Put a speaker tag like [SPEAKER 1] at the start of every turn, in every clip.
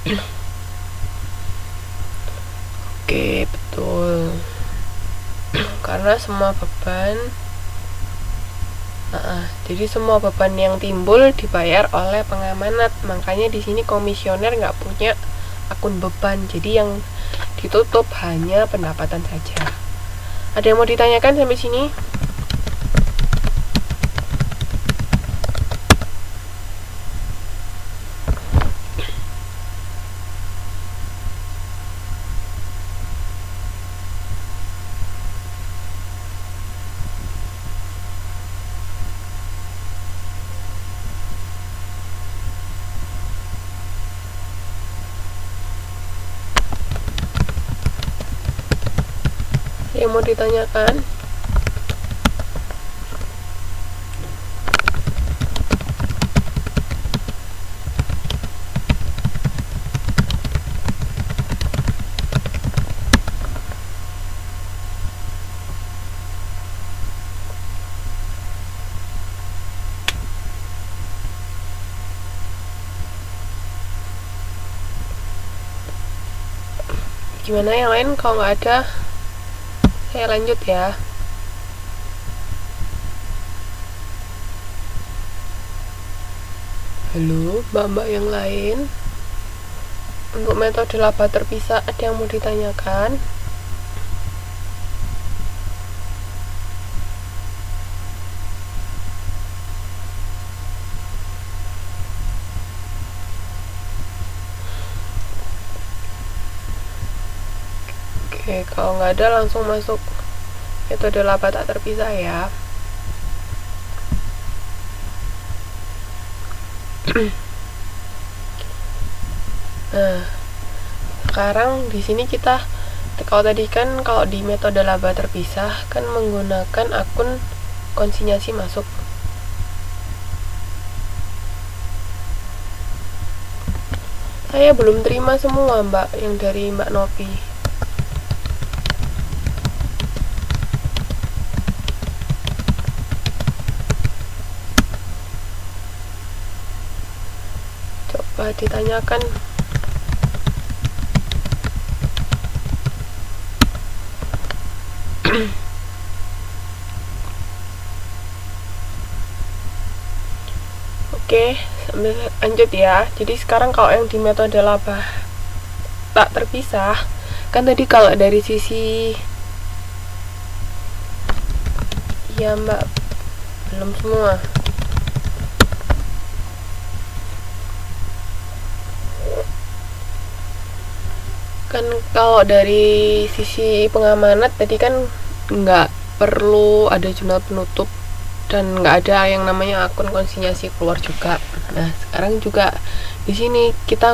[SPEAKER 1] Oke, betul. Karena semua beban, jadi semua beban yang timbul dibayar oleh pengamanat. Makanya di sini komisioner nggak punya akun beban. Jadi yang ditutup hanya pendapatan saja. Ada yang mau ditanyakan sampai sini? Yang mau ditanyakan? Gimana yang lain? Kalau nggak ada, saya lanjut ya. Halo, mbak-mbak yang lain. Untuk metode laba terpisah, ada yang mau ditanyakan? Oke, kalau nggak ada langsung masuk metode laba tak terpisah ya. Nah, sekarang di sini kita, kalau tadi kan kalau di metode laba terpisah kan menggunakan akun konsinyasi masuk. Saya belum terima semua mbak yang dari Mbak Novi. Coba ditanyakan. Oke, sambil lanjut ya. Jadi sekarang kalau yang di metode laba tak terpisah, kan tadi kalau dari sisi, ya mbak, belum semua. Kan kalau dari sisi pengamanat tadi kan nggak perlu ada jurnal penutup dan nggak ada yang namanya akun konsinyasi keluar juga. Nah sekarang juga di sini kita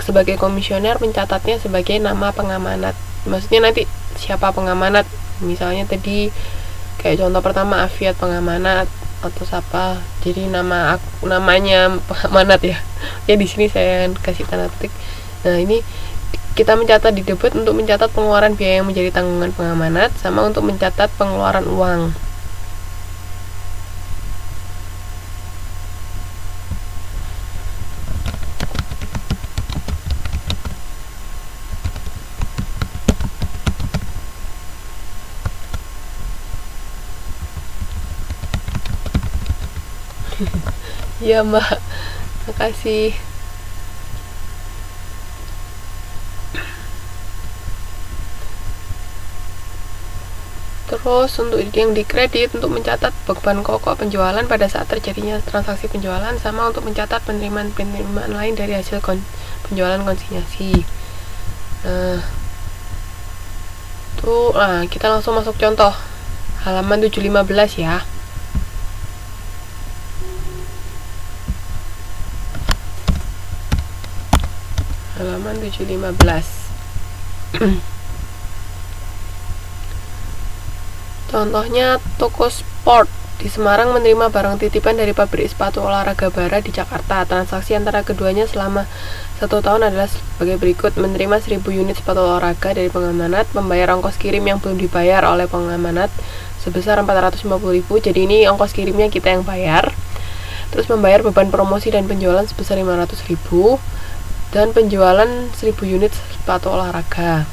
[SPEAKER 1] sebagai komisioner mencatatnya sebagai nama pengamanat. Maksudnya nanti siapa pengamanat, misalnya tadi kayak contoh pertama Afiat pengamanat atau siapa, jadi namanya pengamanat ya. Ya di sini saya kasih tanda petik. Nah ini kita mencatat di debit untuk mencatat pengeluaran biaya yang menjadi tanggungan pengamanat, sama untuk mencatat pengeluaran uang. Ya mbak, makasih. Terus untuk yang dikredit untuk mencatat beban pokok penjualan pada saat terjadinya transaksi penjualan, sama untuk mencatat penerimaan lain dari hasil penjualan konsinyasi. Nah, kita langsung masuk contoh halaman 715 ya. Halaman 715. Contohnya toko sport di Semarang menerima barang titipan dari pabrik sepatu olahraga Bara di Jakarta. Transaksi antara keduanya selama 1 tahun adalah sebagai berikut: menerima 1000 unit sepatu olahraga dari pengamanat, membayar ongkos kirim yang belum dibayar oleh pengamanat sebesar 450.000. Jadi ini ongkos kirimnya kita yang bayar. Terus membayar beban promosi dan penjualan sebesar 500.000. dan penjualan 1000 unit sepatu olahraga.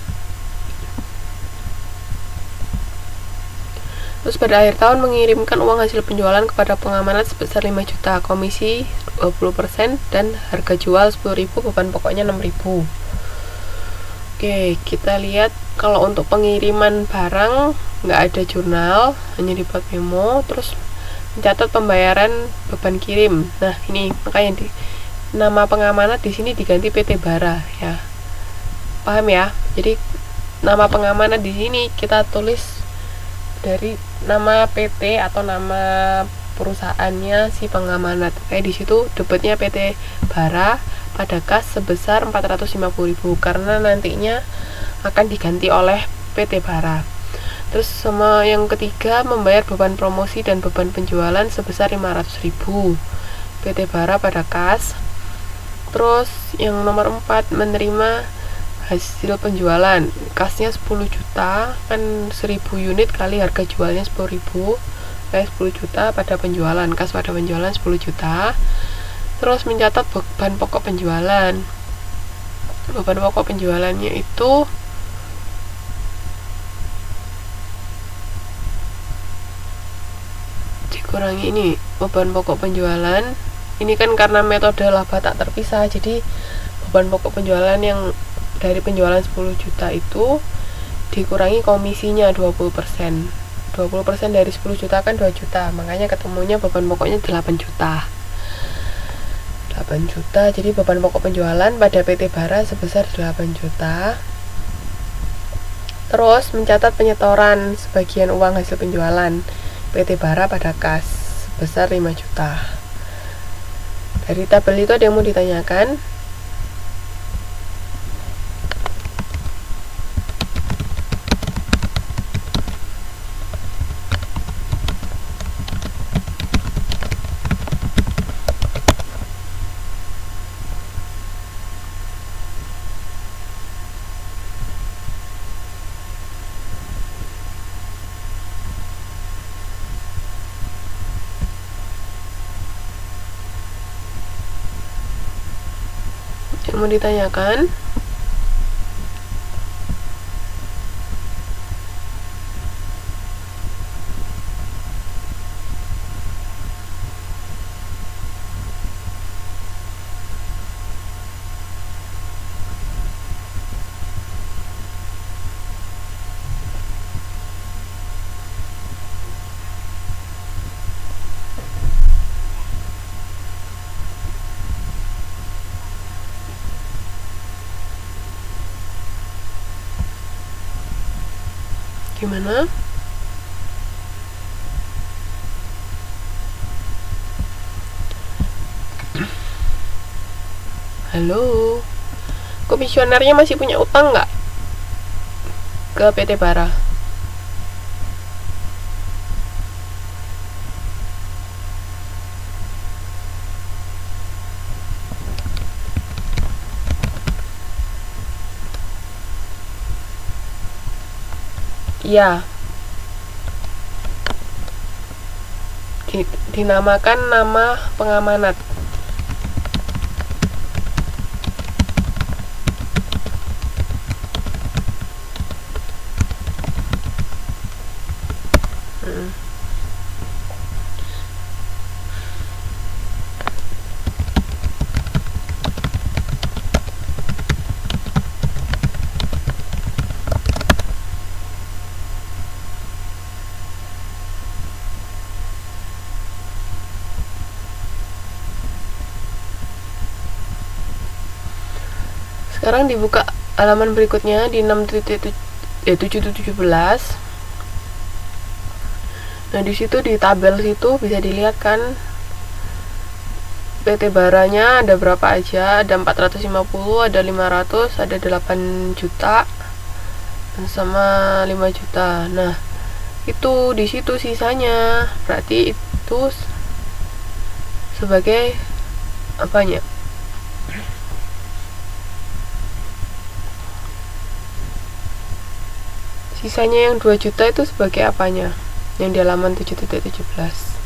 [SPEAKER 1] Terus pada akhir tahun mengirimkan uang hasil penjualan kepada pengamanat sebesar 5 juta, komisi 20%, dan harga jual 10.000, beban pokoknya 6.000. Oke, kita lihat kalau untuk pengiriman barang nggak ada jurnal, hanya dibuat memo, terus mencatat pembayaran beban kirim. Nah, ini makanya nama pengamanat di sini diganti PT Bara ya. Paham ya? Jadi nama pengamanat di sini kita tulis dari nama PT atau nama perusahaannya si pengamanat. Kayak di situ debitnya PT Bara pada kas sebesar 450.000 karena nantinya akan diganti oleh PT Bara. Terus sama yang ketiga, membayar beban promosi dan beban penjualan sebesar 500.000 PT Bara pada kas. Terus yang nomor 4, menerima hasil penjualan, kasnya 10 juta, kan 1000 unit kali harga jualnya 10.000, kayak 10 juta pada penjualan, kas pada penjualan 10 juta. Terus mencatat beban pokok penjualan. Beban pokok penjualannya itu dikurangi ini, beban pokok penjualan. Ini kan karena metode laba tak terpisah, jadi beban pokok penjualan yang dari penjualan 10 juta itu dikurangi komisinya 20%. 20% dari 10 juta kan 2 juta, makanya ketemunya beban pokoknya 8 juta. 8 juta, jadi beban pokok penjualan pada PT Bara sebesar 8 juta. Terus mencatat penyetoran sebagian uang hasil penjualan PT Bara pada kas sebesar 5 juta. Dari tabel itu ada yang mau ditanyakan? Yang mau ditanyakan? Gimana? Halo, komisionernya masih punya utang nggak ke PT Bara? Iya, dinamakan nama pengamanat. Sekarang dibuka halaman berikutnya di 717. Nah, di situ di tabel situ bisa dilihat kan PT Baranya ada berapa aja, ada 450, ada 500, ada 8 juta sama 5 juta. Nah, itu di situ sisanya. Berarti itu sebagai apanya? Sisanya yang 2 juta itu sebagai apanya? Yang di halaman 7.17.